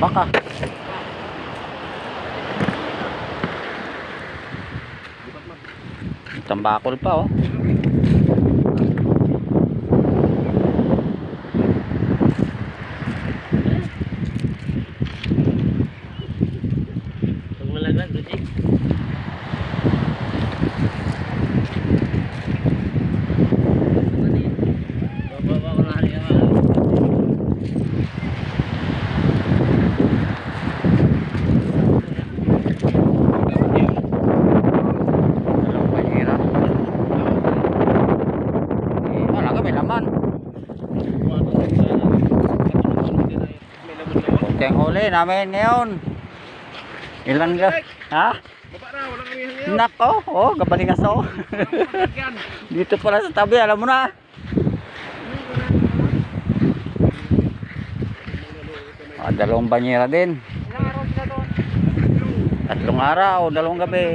baka. Tambakol pa oh. Pag malaglag, Luigi. Bababa ko na rin ang Dalawang banyera. Wala ka, may laman. Kunti ang huli namin ngayon. Ilan ka? Ha? Baba na, walang amihan ngayon. Nako, oh, gabalingas oh. Dito pala sa tabi, alam mo na. Dalawang banyera din. ilang araw sila doon? 3 araw, 2 gabi.